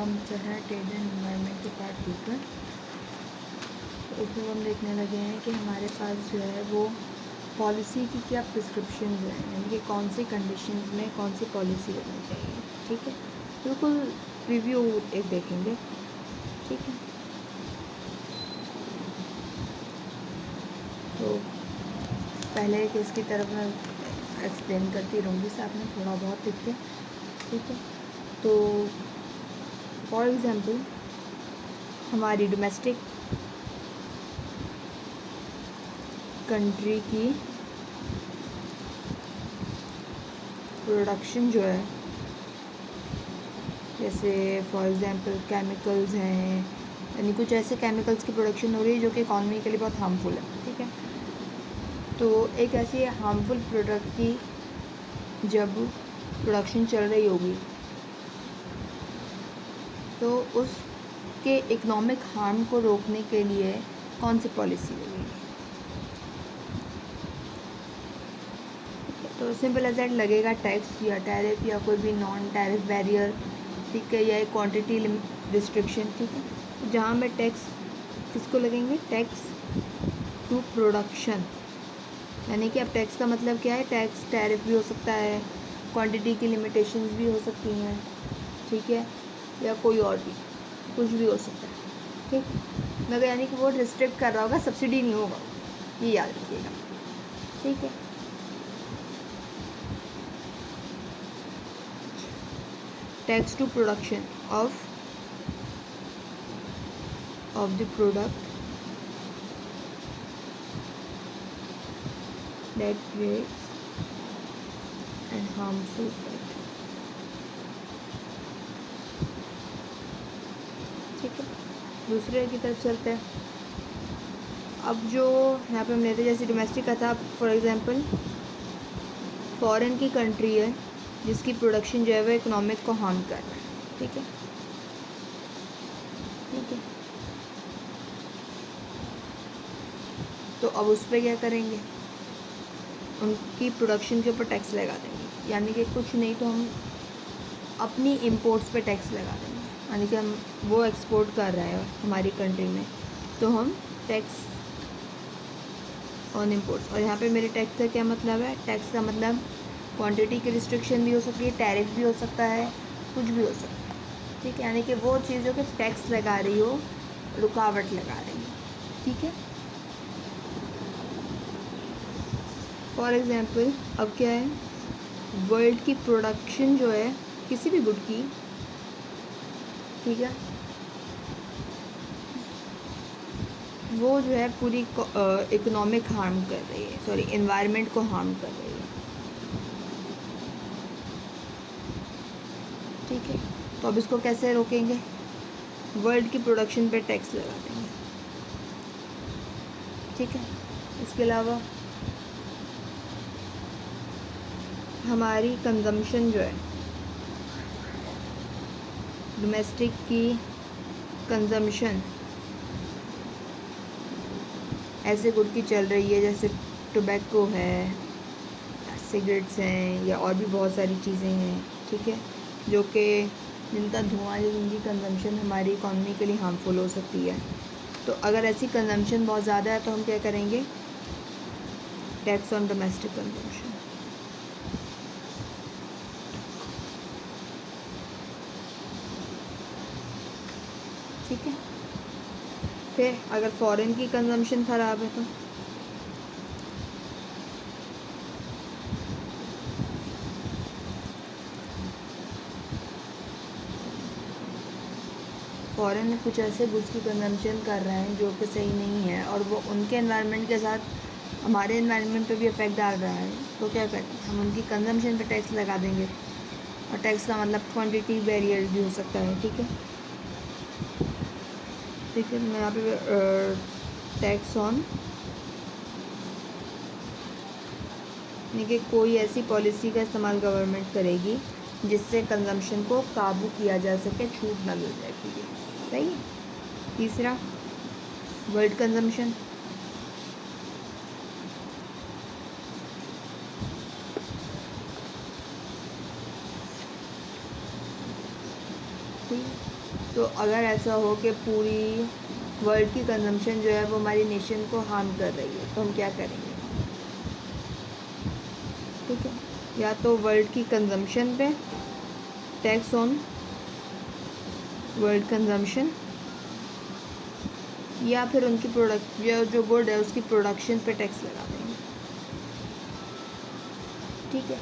हम चल रहे हैं ट्रेड एंड एनवायरनमेंट के पार्ट 2 पर। तो उसमें हम देखने लगे हैं कि हमारे पास जो है वो पॉलिसी की क्या प्रिस्क्रिप्शन है, यानी कि कौन सी कंडीशंस में कौन सी पॉलिसी होनी चाहिए। ठीक है, बिल्कुल रिव्यू एक देखेंगे। ठीक है, तो पहले केस की तरफ मैं एक्सप्लेन करती रहूँगी साथ में थोड़ा बहुत लिख के। ठीक है, तो फॉर एग्ज़ाम्पल हमारी डोमेस्टिक कंट्री की प्रोडक्शन जो है, जैसे फॉर एग्ज़ाम्पल केमिकल्स हैं, यानी कुछ ऐसे केमिकल्स की प्रोडक्शन हो रही है जो कि इकॉनमी के लिए बहुत हार्मफुल है। ठीक है, तो एक ऐसी हार्मफुल प्रोडक्ट की जब प्रोडक्शन चल रही होगी तो उसके इकोनॉमिक हार्म को रोकने के लिए कौन सी पॉलिसी होगी। तो सिंपल एज दैट लगेगा टैक्स या टैरिफ या कोई भी नॉन टैरिफ बैरियर। ठीक है, या एक क्वांटिटी रिस्ट्रिक्शन। ठीक है, जहाँ में टैक्स किसको लगेंगे, टैक्स टू प्रोडक्शन, यानी कि अब टैक्स का मतलब क्या है, टैक्स टैरिफ भी हो सकता है, क्वांटिटी की लिमिटेशंस भी हो सकती हैं। ठीक है, या कोई और भी कुछ भी हो सकता है। ठीक, मगर यानी कि वो रिस्ट्रिक्ट कर रहा होगा, सब्सिडी नहीं होगा, ये याद रखिएगा। ठीक है, tax to production of the product that creates and harmful effect। ठीक है, दूसरे की तरफ चलते हैं। अब जो यहाँ पे हम लेते हैं, जैसे डोमेस्टिक का था, फॉर एग्जांपल फॉरेन की कंट्री है जिसकी प्रोडक्शन जो है वो इकोनॉमिक को हार्म कर रहा है। ठीक है, ठीक है, तो अब उस पर क्या करेंगे, उनकी प्रोडक्शन के ऊपर टैक्स लगा देंगे, यानी कि कुछ नहीं तो हम अपनी इंपोर्ट्स पे टैक्स लगा देंगे, यानी कि हम वो एक्सपोर्ट कर रहे हैं हमारी कंट्री में तो हम टैक्स ऑन इंपोर्ट्स। और यहाँ पे मेरे टैक्स का क्या मतलब है, टैक्स का मतलब क्वांटिटी की रिस्ट्रिक्शन भी हो सकती है, टैरिफ भी हो सकता है, कुछ भी हो सकता है। ठीक है, यानी कि वो चीज़ जो कि टैक्स लगा रही हो, रुकावट लगा रही हो। ठीक है, फॉर एग्ज़ाम्पल अब क्या है, वर्ल्ड की प्रोडक्शन जो है किसी भी गुड की, ठीक है, वो जो है पूरी इकोनॉमिक हार्म कर रही है, सॉरी एनवायरनमेंट को हार्म कर रही है। ठीक है, तो अब इसको कैसे रोकेंगे, वर्ल्ड की प्रोडक्शन पे टैक्स लगा देंगे। ठीक है, इसके अलावा हमारी कंजम्पशन जो है, डोमेस्टिक की कंजम्पशन ऐसे गुड की चल रही है, जैसे टोबैको है, सिगरेट्स हैं, या और भी बहुत सारी चीज़ें हैं। ठीक है, जो कि जिनका धुआं या जिनकी कंजम्पशन हमारी इकॉनमी के लिए हार्मफुल हो सकती है। तो अगर ऐसी कंजम्पशन बहुत ज़्यादा है तो हम क्या करेंगे, टैक्स ऑन डोमेस्टिक कंजम्पशन। ठीक है, फिर अगर फॉरेन की कंजम्पशन ख़राब है तो फॉरेन में कुछ ऐसे गुड्स की कंजम्पशन कर रहे हैं जो कि सही नहीं है और वो उनके एनवायरनमेंट के साथ हमारे एनवायरनमेंट पे भी इफ़ेक्ट डाल रहा है, तो क्या करें, हम उनकी कंजम्पशन पे टैक्स लगा देंगे। और टैक्स का मतलब क्वांटिटी बैरियर भी हो सकता है। ठीक है, ठीक है, मैं यहाँ पे टैक्स ऑन, यानी कि कोई ऐसी पॉलिसी का इस्तेमाल गवर्नमेंट करेगी जिससे कंजम्पशन को काबू किया जा सके, छूट ना मिल जाए। ठीक है, सही है। तीसरा, वर्ल्ड कंजम्पशन, ठीक है, तो अगर ऐसा हो कि पूरी वर्ल्ड की कंजम्पशन जो है वो हमारी नेशन को हार्म कर रही है तो हम क्या करेंगे? ठीक है, या तो वर्ल्ड की कंजम्पशन पे टैक्स ऑन वर्ल्ड कंजम्पशन, या फिर उनकी प्रोडक्ट या जो गुड है उसकी प्रोडक्शन पे टैक्स लगा देंगे। ठीक है,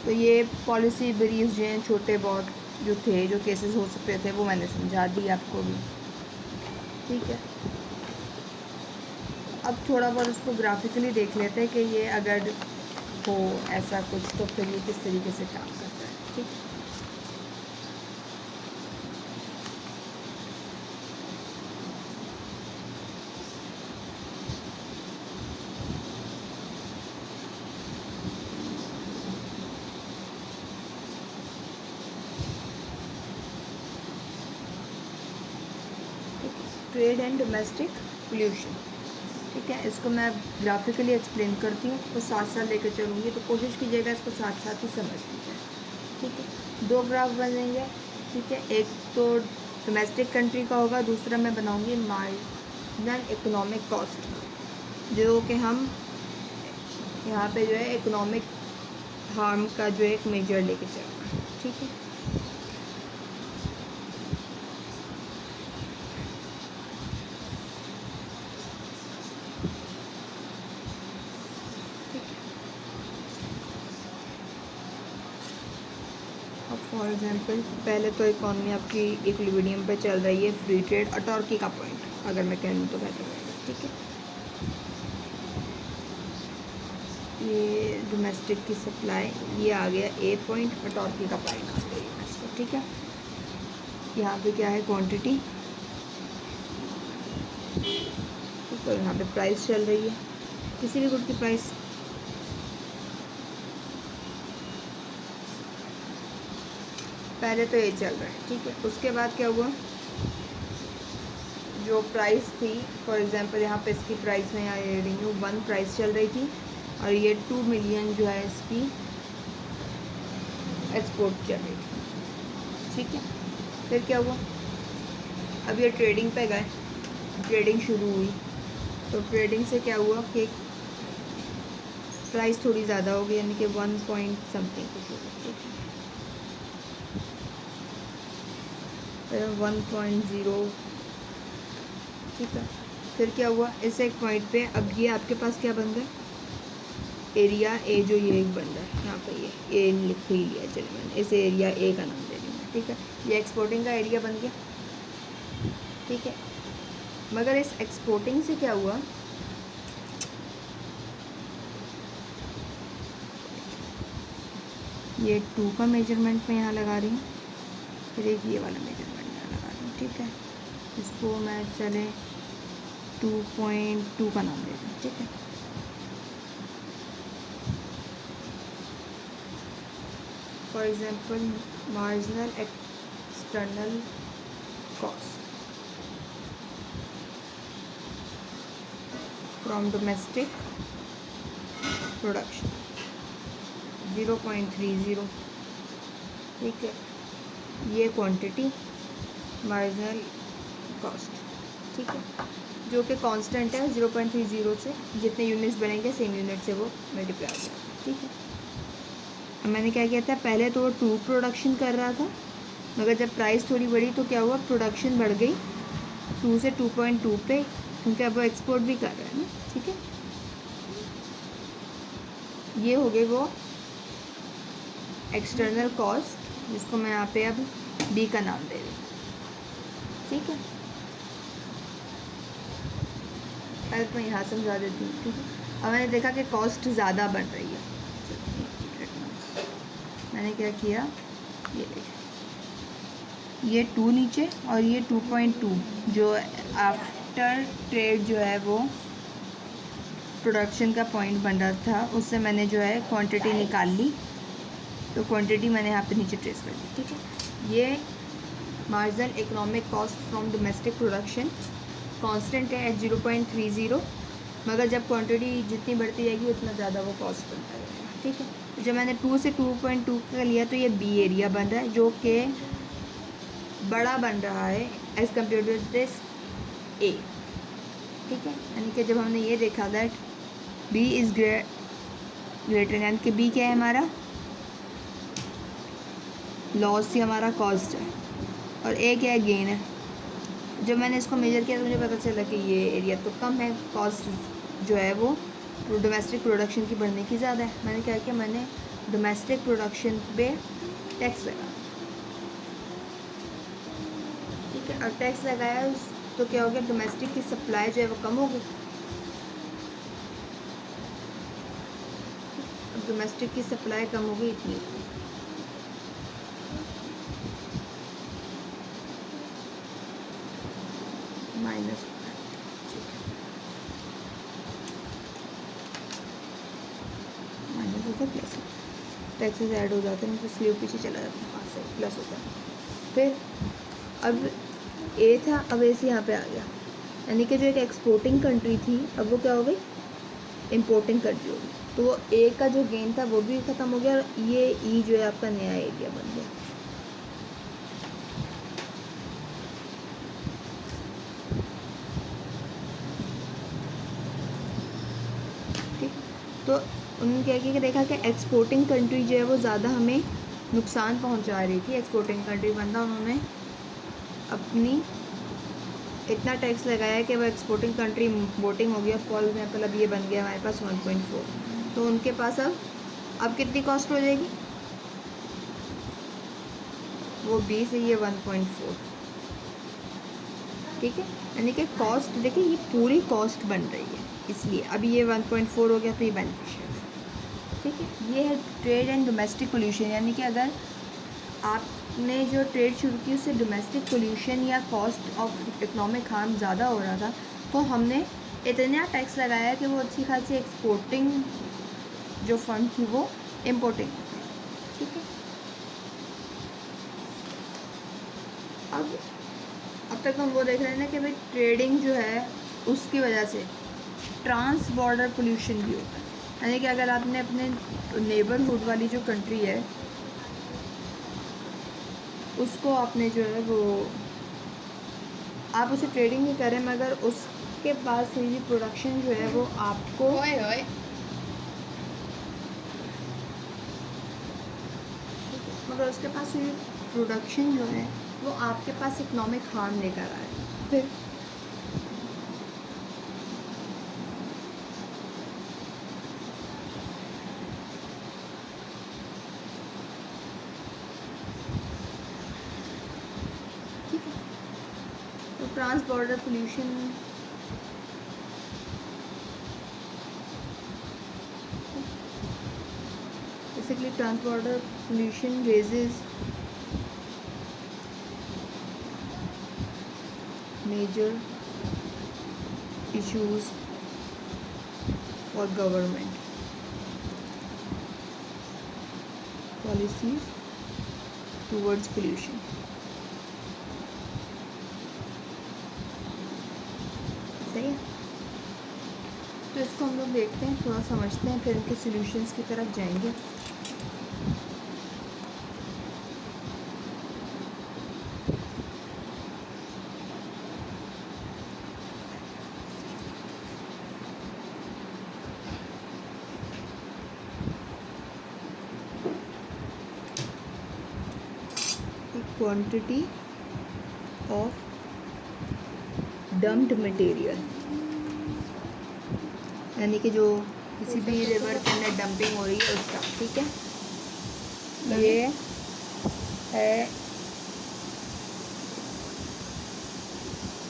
तो ये पॉलिसी ब्रीफ जो हैं छोटे बहुत जो थे, जो केसेस हो सकते थे, वो मैंने समझा दी आपको भी। ठीक है, अब थोड़ा बहुत उसको ग्राफिकली देख लेते हैं कि ये अगर हो ऐसा कुछ तो फिर ये किस तरीके से काम करता है। ठीक है, ट्रेड एंड डोमेस्टिक पोल्यूशन। ठीक है, इसको मैं ग्राफिकली एक्सप्लेन करती हूँ तो साथ साथ लेकर चलूँगी, तो कोशिश कीजिएगा इसको साथ साथ ही समझ लीजिए। ठीक है, दो ग्राफ बनेंगे। ठीक है, एक तो डोमेस्टिक कंट्री का होगा, दूसरा मैं बनाऊँगी मार्जिनल इकोनॉमिक कॉस्ट, जो कि हम यहाँ पे जो है इकोनॉमिक हार्म का जो एक मेजर लेके चल रहा है। ठीक है, फॉर एग्जांपल पहले तो इकॉनमी आपकी इक्विलिब्रियम पे चल रही है, फ्री ट्रेड और टर्की का पॉइंट अगर मैं कहूँ तो बेहतर रहेगा। ठीक है, ये डोमेस्टिक की सप्लाई ये आ गया ए पॉइंट और टर्की का पॉइंट आ गया इसको। ठीक है, यहाँ पे क्या है क्वांटिटी, तो यहाँ पे प्राइस चल रही है किसी भी गुड की प्राइस। पहले तो ये चल रहा है। ठीक है, उसके बाद क्या हुआ, जो प्राइस थी फॉर एग्जांपल यहाँ पे इसकी प्राइस में यहाँ दे रही हूँ 1 प्राइस चल रही थी और ये 2 मिलियन जो है इसकी एक्सपोर्ट चल रही थी। ठीक है, फिर क्या हुआ, अब ये ट्रेडिंग पे गए, ट्रेडिंग शुरू हुई, तो ट्रेडिंग से क्या हुआ कि प्राइस थोड़ी ज़्यादा हो गई, यानी कि 1 पॉइंट समथिंग कुछ हो गया। ठीक है, 1.0। ठीक है, फिर क्या हुआ, इस एक पॉइंट पे अब ये आपके पास क्या बन गया, एरिया ए, जो ये एक बन रहा है यहाँ पे, ये ए लिख ही लिया, चलिए मैंने इसे एरिया ए का नाम दे दूँगा। ठीक है, ये एक्सपोर्टिंग का एरिया बन गया। ठीक है, मगर इस एक्सपोर्टिंग से क्या हुआ, ये 2 का मेजरमेंट मैं यहाँ लगा रही हूँ, फिर एक ये वाला मेजरमेंट यहाँ लगा रही हूँ। ठीक है, इसको मैं चले 2.2 का नाम दे दूँ। ठीक है, for example marginal external cost from domestic production 0.30। ठीक है, ये क्वांटिटी मार्जिनल कॉस्ट। ठीक है, जो कि कांस्टेंट है, 0.30 से जितने यूनिट्स बनेंगे सेम यूनिट से वो मल्टीप्लाई हो जाएगा। ठीक है, अब मैंने क्या किया था, पहले तो वो 2 प्रोडक्शन कर रहा था, मगर जब प्राइस थोड़ी बढ़ी तो क्या हुआ, प्रोडक्शन बढ़ गई 2 से 2.2 पे, क्योंकि अब वो एक्सपोर्ट भी कर रहा है ना। ठीक है, ये हो गए वो एक्सटर्नल कॉस्ट, जिसको मैं यहाँ पे अब बी का नाम दे रही हूँ। ठीक है, पहले तो मैं यहाँ समझा देती हूँ। ठीक है, अब मैंने देखा कि कॉस्ट ज़्यादा बन रही है, मैंने क्या किया, ये देखिए, ये 2 नीचे और ये 2.2 जो आफ्टर ट्रेड जो है वो प्रोडक्शन का पॉइंट बन रहा था, उससे मैंने जो है क्वांटिटी निकाल ली, तो क्वांटिटी मैंने यहाँ पे नीचे ट्रेस कर दी। ठीक है, ये marginal economic cost from domestic production constant है at 0.30, मगर जब क्वांटिटी जितनी बढ़ती जाएगी उतना ज़्यादा वो कॉस्ट बनता जाएगा। ठीक है। जब मैंने 2 से 2.2 का लिया तो ये बी एरिया बन रहा है, जो कि बड़ा बन रहा है एज़ कम्पेयर टू दिस ए। ठीक है, यानी कि जब हमने ये देखा दैट बी इज़ ग्रेटर, यानी कि बी क्या है हमारा, लॉस ही हमारा कॉस्ट है, और ए क्या है, गेन है। जब मैंने इसको मेजर किया तो मुझे पता चला कि ये एरिया तो कम है, कॉस्ट जो है वो डोमेस्टिक प्रोडक्शन की बढ़ने की ज़्यादा है। मैंने क्या किया, मैंने डोमेस्टिक प्रोडक्शन पे टैक्स लगा। ठीक है, और टैक्स लगाया तो क्या हो गया, डोमेस्टिक की सप्लाई जो है वो कम हो गई। डोमेस्टिक की सप्लाई कम हो गई इतनी, माइनस माइनस होता है, प्लस टैक्सेस ऐड हो जाते हैं तो स्लीव पीछे चला जाता है, 5 से प्लस होता है। फिर अब ए था, अब ए से यहाँ पे आ गया, यानी कि जो एक एक्सपोर्टिंग कंट्री थी अब वो क्या हो गई, इम्पोर्टिंग कंट्री हो गई। तो वो ए का जो गेन था वो भी ख़त्म हो गया, और ये ई जो है आपका नया एरिया बन गया। ठीक, तो उन्होंने क्या किया कि देखा कि एक्सपोर्टिंग कंट्री जो है वो ज़्यादा हमें नुकसान पहुंचा रही थी। एक्सपोर्टिंग कंट्री बनता उन्होंने अपनी इतना टैक्स लगाया कि वो एक्सपोर्टिंग कंट्री वोटिंग हो गया। फॉर एग्जाम्पल अब ये बन गया हमारे पास 1.4, तो उनके पास अब कितनी कॉस्ट हो जाएगी, वो 20 है, ये 1.4। ठीक है, यानी कि कॉस्ट देखिए ये पूरी कॉस्ट बन रही है, इसलिए अभी ये 1.4 हो गया तो ये बेनिफिशियल है। ठीक है, ये है ट्रेड एंड डोमेस्टिक पोल्यूशन, यानी कि अगर आपने जो ट्रेड शुरू की उससे डोमेस्टिक पोल्यूशन या कॉस्ट ऑफ इकोनॉमिक हार्म ज़्यादा हो रहा था, तो हमने इतना टैक्स लगाया कि वो अच्छी खासी एक्सपोर्टिंग जो फंड थी वो इम्पोर्टिंग। ठीक है, अब तक हम वो देख रहे हैं ना कि भाई ट्रेडिंग जो है उसकी वजह से ट्रांस बॉर्डर पोल्यूशन भी होता है, यानी कि अगर आपने अपने नेबरहुड वाली जो कंट्री है उसको आपने जो है वो आप उसे ट्रेडिंग नहीं करें, मगर उसके पास हुई प्रोडक्शन जो है वो आपको मगर उसके पास हुई प्रोडक्शन जो है वो आपके पास इकोनॉमिक हार्म लेकर आए। फिर ठीक है, तो trans border pollution basically trans border pollution raises major issues for government policies towards pollution। सही है, तो इसको हम लोग देखते हैं, थोड़ा समझते हैं, फिर इनके सॉल्यूशंस की तरफ जाएंगे। क्वांटिटी ऑफ डम्प्ड मटेरियल, यानी कि जो किसी भी रिवर के अंदर डंपिंग हो रही है उसका। ठीक है,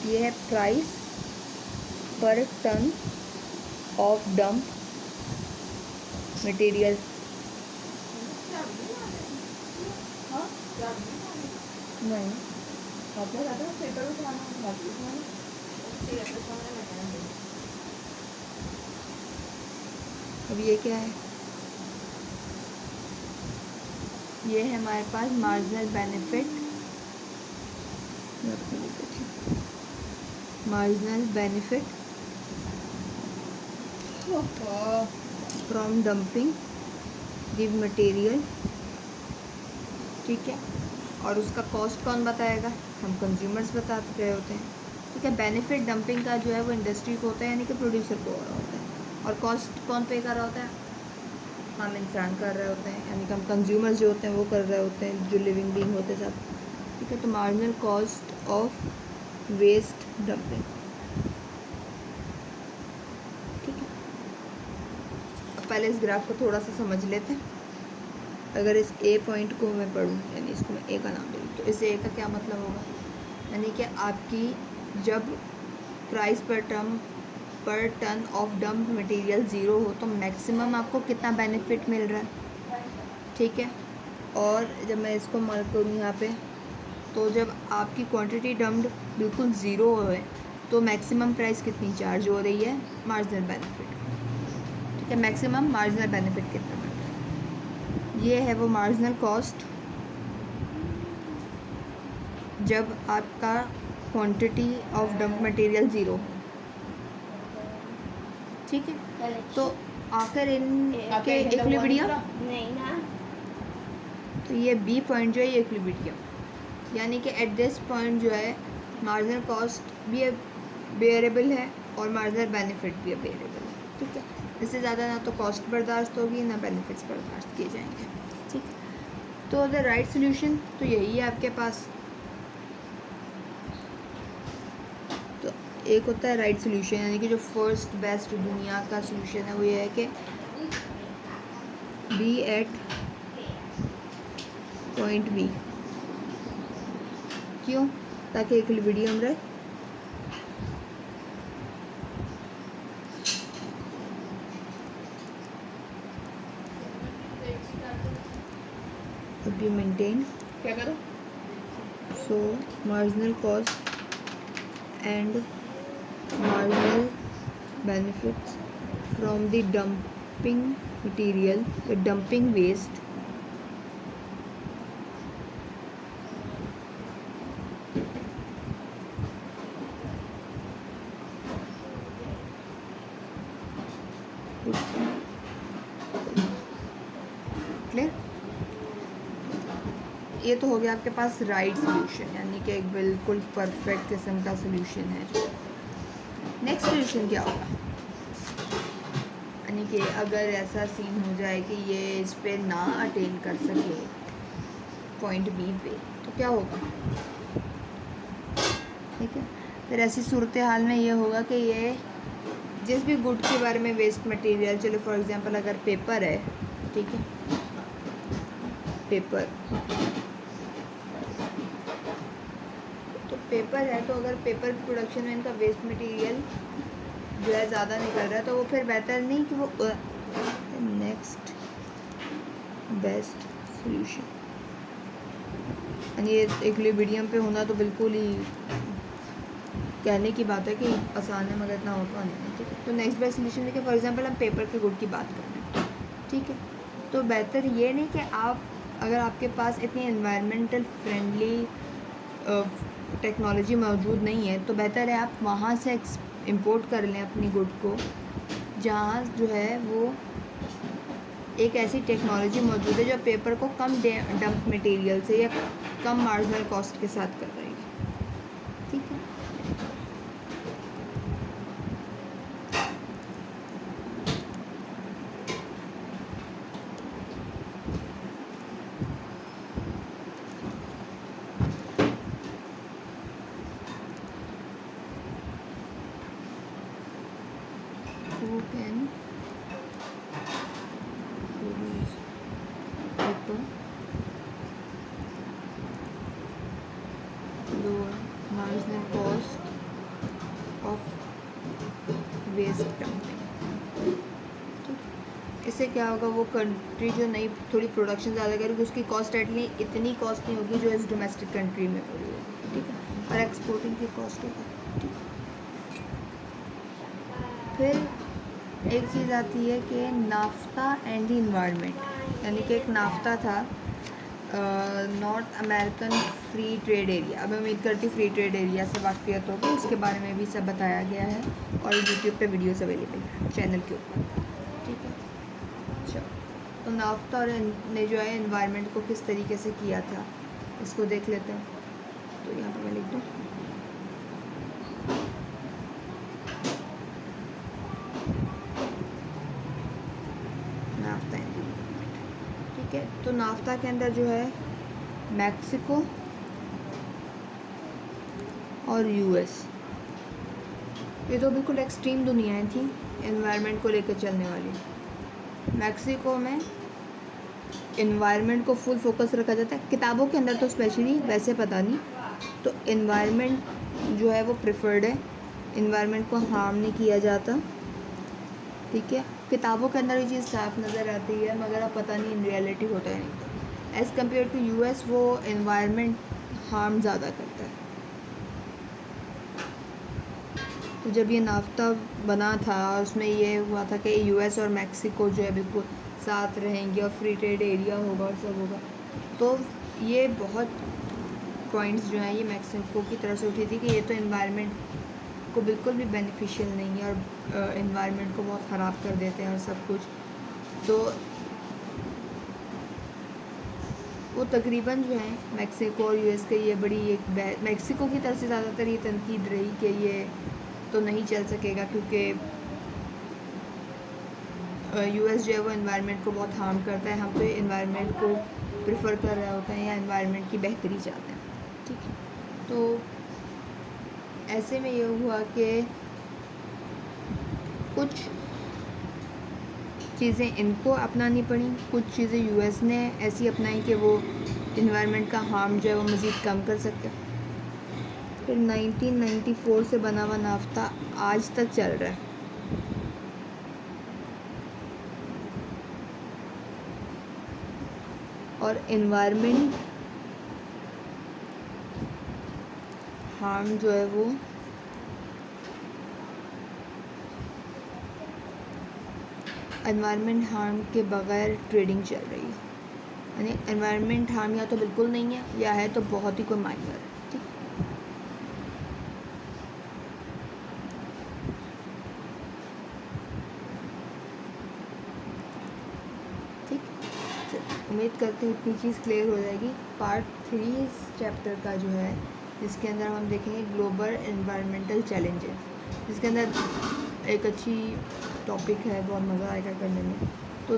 ये है price per ton of dump material. नहीं, अब ये क्या है, ये है हमारे पास marginal benefit, from dumping the material, ठीक है। और उसका कॉस्ट कौन बताएगा? हम कंज्यूमर्स बता रहे होते हैं, ठीक है। बेनिफिट डंपिंग का जो है वो इंडस्ट्री को होता है, यानी कि प्रोड्यूसर को हो रहा होता है। और कॉस्ट कौन पे कर रहा होता है? हम इंसान कर रहे होते हैं, यानी कि हम कंज्यूमर्स जो होते हैं वो कर रहे होते हैं, जो लिविंग बीइंग होते हैं सब, ठीक है। तो marginal cost of waste dumping, ठीक है। अब पहले इस ग्राफ को थोड़ा सा समझ लेते हैं। अगर इस ए पॉइंट को मैं पढ़ूँ, यानी इसको मैं ए का नाम दूँ, तो इस ए का क्या मतलब होगा? यानी कि आपकी जब price per ton of dump material zero हो तो मैक्सिमम आपको कितना बेनिफिट मिल रहा है, ठीक है। और जब मैं इसको मार्क करूँ यहाँ पे, तो जब आपकी क्वांटिटी डम्प्ड बिल्कुल ज़ीरो है तो मैक्सिमम प्राइस कितनी चार्ज हो रही है? मार्जिनल बेनिफिट, ठीक है। मैक्सिमम मार्जिनल बेनिफिट कितना मिल रहा है, ये है वो मार्जिनल कॉस्ट जब आपका quantity of dump material zero, ठीक है। तो आखिर इनके इक्विलिब्रियम नहीं ना, तो ये बी पॉइंट जो है ये इक्विलिब्रियम, यानी कि एट दिस पॉइंट जो है मार्जिनल कॉस्ट भी बेयरेबल है और मार्जिनल बेनिफिट भी बेयरेबल है, ठीक है। इससे ज़्यादा ना तो कॉस्ट बर्दाश्त होगी ना बेनिफिट्स बर्दाश्त किए जाएंगे, ठीक है। तो द राइट सोल्यूशन तो यही है आपके पास। तो एक होता है राइट सोल्यूशन, यानी कि जो फर्स्ट बेस्ट दुनिया का सोल्यूशन है वो ये है कि बी एट पॉइंट बी, क्यों? ताकि इक्विलिब्रियम रहे, बी मेंटेन, क्या करो? so marginal cost and marginal benefits from the dumping material, the dumping waste clear. ये तो हो गया आपके पास राइट सोल्यूशन, यानी कि एक बिल्कुल परफेक्ट किस्म का सोल्यूशन है जो। नेक्स्ट सोल्यूशन क्या होगा? यानी कि अगर ऐसा सीन हो जाए कि ये इस पे ना अटेन कर सके पॉइंट बी पे, तो क्या होगा? ठीक है, फिर ऐसी सूरत हाल में ये होगा कि ये जिस भी गुड के बारे में वेस्ट मटेरियल, चलो फॉर एग्जांपल अगर पेपर है, ठीक है, पेपर, तो पेपर है, तो अगर पेपर की प्रोडक्शन में इनका वेस्ट मटेरियल जो है ज़्यादा निकल रहा है तो वो फिर बेहतर नहीं कि वो नेक्स्ट बेस्ट सोल्यूशन, यानी ये इक्विलिब्रियम पे होना तो बिल्कुल ही कहने की बात है कि आसान है, मगर इतना होता नहीं है, ठीक है। तो नेक्स्ट बेस्ट सोल्यूशन देखिए, फॉर एग्जांपल हम पेपर के गुड की बात कर रहे हैं, ठीक है। तो बेहतर ये नहीं कि आप, अगर आपके पास इतनी एनवायरमेंटल फ्रेंडली टेक्नोलॉजी मौजूद नहीं है, तो बेहतर है आप वहाँ से इंपोर्ट कर लें अपनी गुड को, जहाँ जो है वो एक ऐसी टेक्नोलॉजी मौजूद है जो पेपर को कम डंप मटेरियल से या कम मार्जिनल कॉस्ट के साथ कर रही है, ठीक है। Who can produce paper lower marginal cost of waste dumping, ठीक। इससे क्या होगा, वो कंट्री जो नई थोड़ी प्रोडक्शन ज़्यादा करेगी उसकी कॉस्ट एटलीस्ट इतनी कॉस्ट नहीं होगी जो इस डोमेस्टिक कंट्री में हो रही होगी, ठीक है। और एक्सपोर्टिंग की कॉस्ट होगा, ठीक। फिर एक चीज़ आती है कि नाफ्ता एंड द इन्वायरमेंट, यानी कि एक नाफ्ता था, north American free trade area. अब मैं उम्मीद करती हूँ फ्री ट्रेड एरिया से वाकफियत होगी, उसके बारे में भी सब बताया गया है और यूट्यूब पे वीडियोस अवेलेबल है चैनल के ऊपर, ठीक है। चलो। तो नाफ्ता ने जो है एनवायरनमेंट को किस तरीके से किया था इसको देख लेते हैं। तो यहाँ पर मैं लिख दूँ नाफ्ता एनवायरनमेंट, ठीक है। तो नाफ्ता के अंदर जो है मैक्सिको और यूएस, ये तो बिल्कुल एक्सट्रीम दुनियाएं थी एनवायरनमेंट को लेकर चलने वाली। मैक्सिको में एनवायरनमेंट को फुल फोकस रखा जाता है, किताबों के अंदर तो स्पेशली, वैसे पता नहीं। तो एनवायरनमेंट जो है वो प्रेफर्ड है, एनवायरनमेंट को हार्म नहीं किया जाता, ठीक है। किताबों के अंदर ये चीज़ साफ नज़र आती है, मगर अब पता नहीं इन रियलिटी होता है नहीं। एज़ कम्पेयर टू यूएस वो एनवायरनमेंट हार्म ज़्यादा करता है। तो जब ये नाफ्ता बना था और उसमें ये हुआ था कि यूएस और मैक्सिको जो है बिल्कुल साथ रहेंगे और फ्री ट्रेड एरिया होगा और सब होगा, तो ये बहुत पॉइंट्स जो हैं ये मैक्सिको की तरफ से उठी थी कि ये तो एनवायरनमेंट को बिल्कुल भी बेनिफिशियल नहीं है और एनवायरनमेंट को बहुत ख़राब कर देते हैं और सब कुछ। तो वो तकरीबन जो है मैक्सिको और यूएस के ये बड़ी एक मैक्सिको की तरफ से ज़्यादातर ये तनकीद रही कि ये तो नहीं चल सकेगा क्योंकि यूएस जो है वो एनवायरनमेंट को बहुत हार्म करता है, हम तो एनवायरनमेंट को प्रेफर कर रहे होते हैं या एनवायरनमेंट की बेहतरी चाहते हैं, ठीक है। तो ऐसे में ये हुआ कि कुछ चीज़ें इनको अपनानी पड़ी, कुछ चीज़ें यूएस ने ऐसी अपनाई कि वो एनवायरनमेंट का हार्म जो है वो मज़ीद कम कर सके। फिर 1994 से बना हुआ नाफ्ता आज तक चल रहा है। और एनवायरनमेंट हार्म जो है वो एनवायरनमेंट हार्म के बगैर ट्रेडिंग चल रही है, यानी एनवायरनमेंट हार्म या तो बिल्कुल नहीं है या है तो बहुत ही कोई माइनर है, ठीक ठीक। उम्मीद करती हूँ इतनी चीज़ क्लियर हो जाएगी। पार्ट 3 इस चैप्टर का जो है, जिसके अंदर हम देखेंगे ग्लोबल एनवायरमेंटल चैलेंजेस, जिसके अंदर एक अच्छी टॉपिक है, बहुत मज़ा आएगा करने में। तो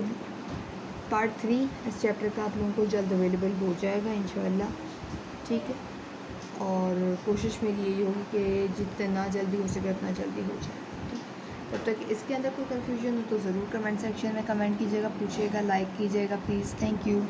पार्ट 3 इस चैप्टर का आप लोगों को जल्द अवेलेबल हो जाएगा इंशाल्लाह, ठीक है। और कोशिश मेरी यही होगी कि जितना जल्दी हो सके उतना जल्दी हो जाए। तब तक इसके अंदर कोई कन्फ्यूजन हो तो ज़रूर कमेंट सेक्शन में कमेंट कीजिएगा, पूछिएगा, लाइक कीजिएगा प्लीज़। Thank you.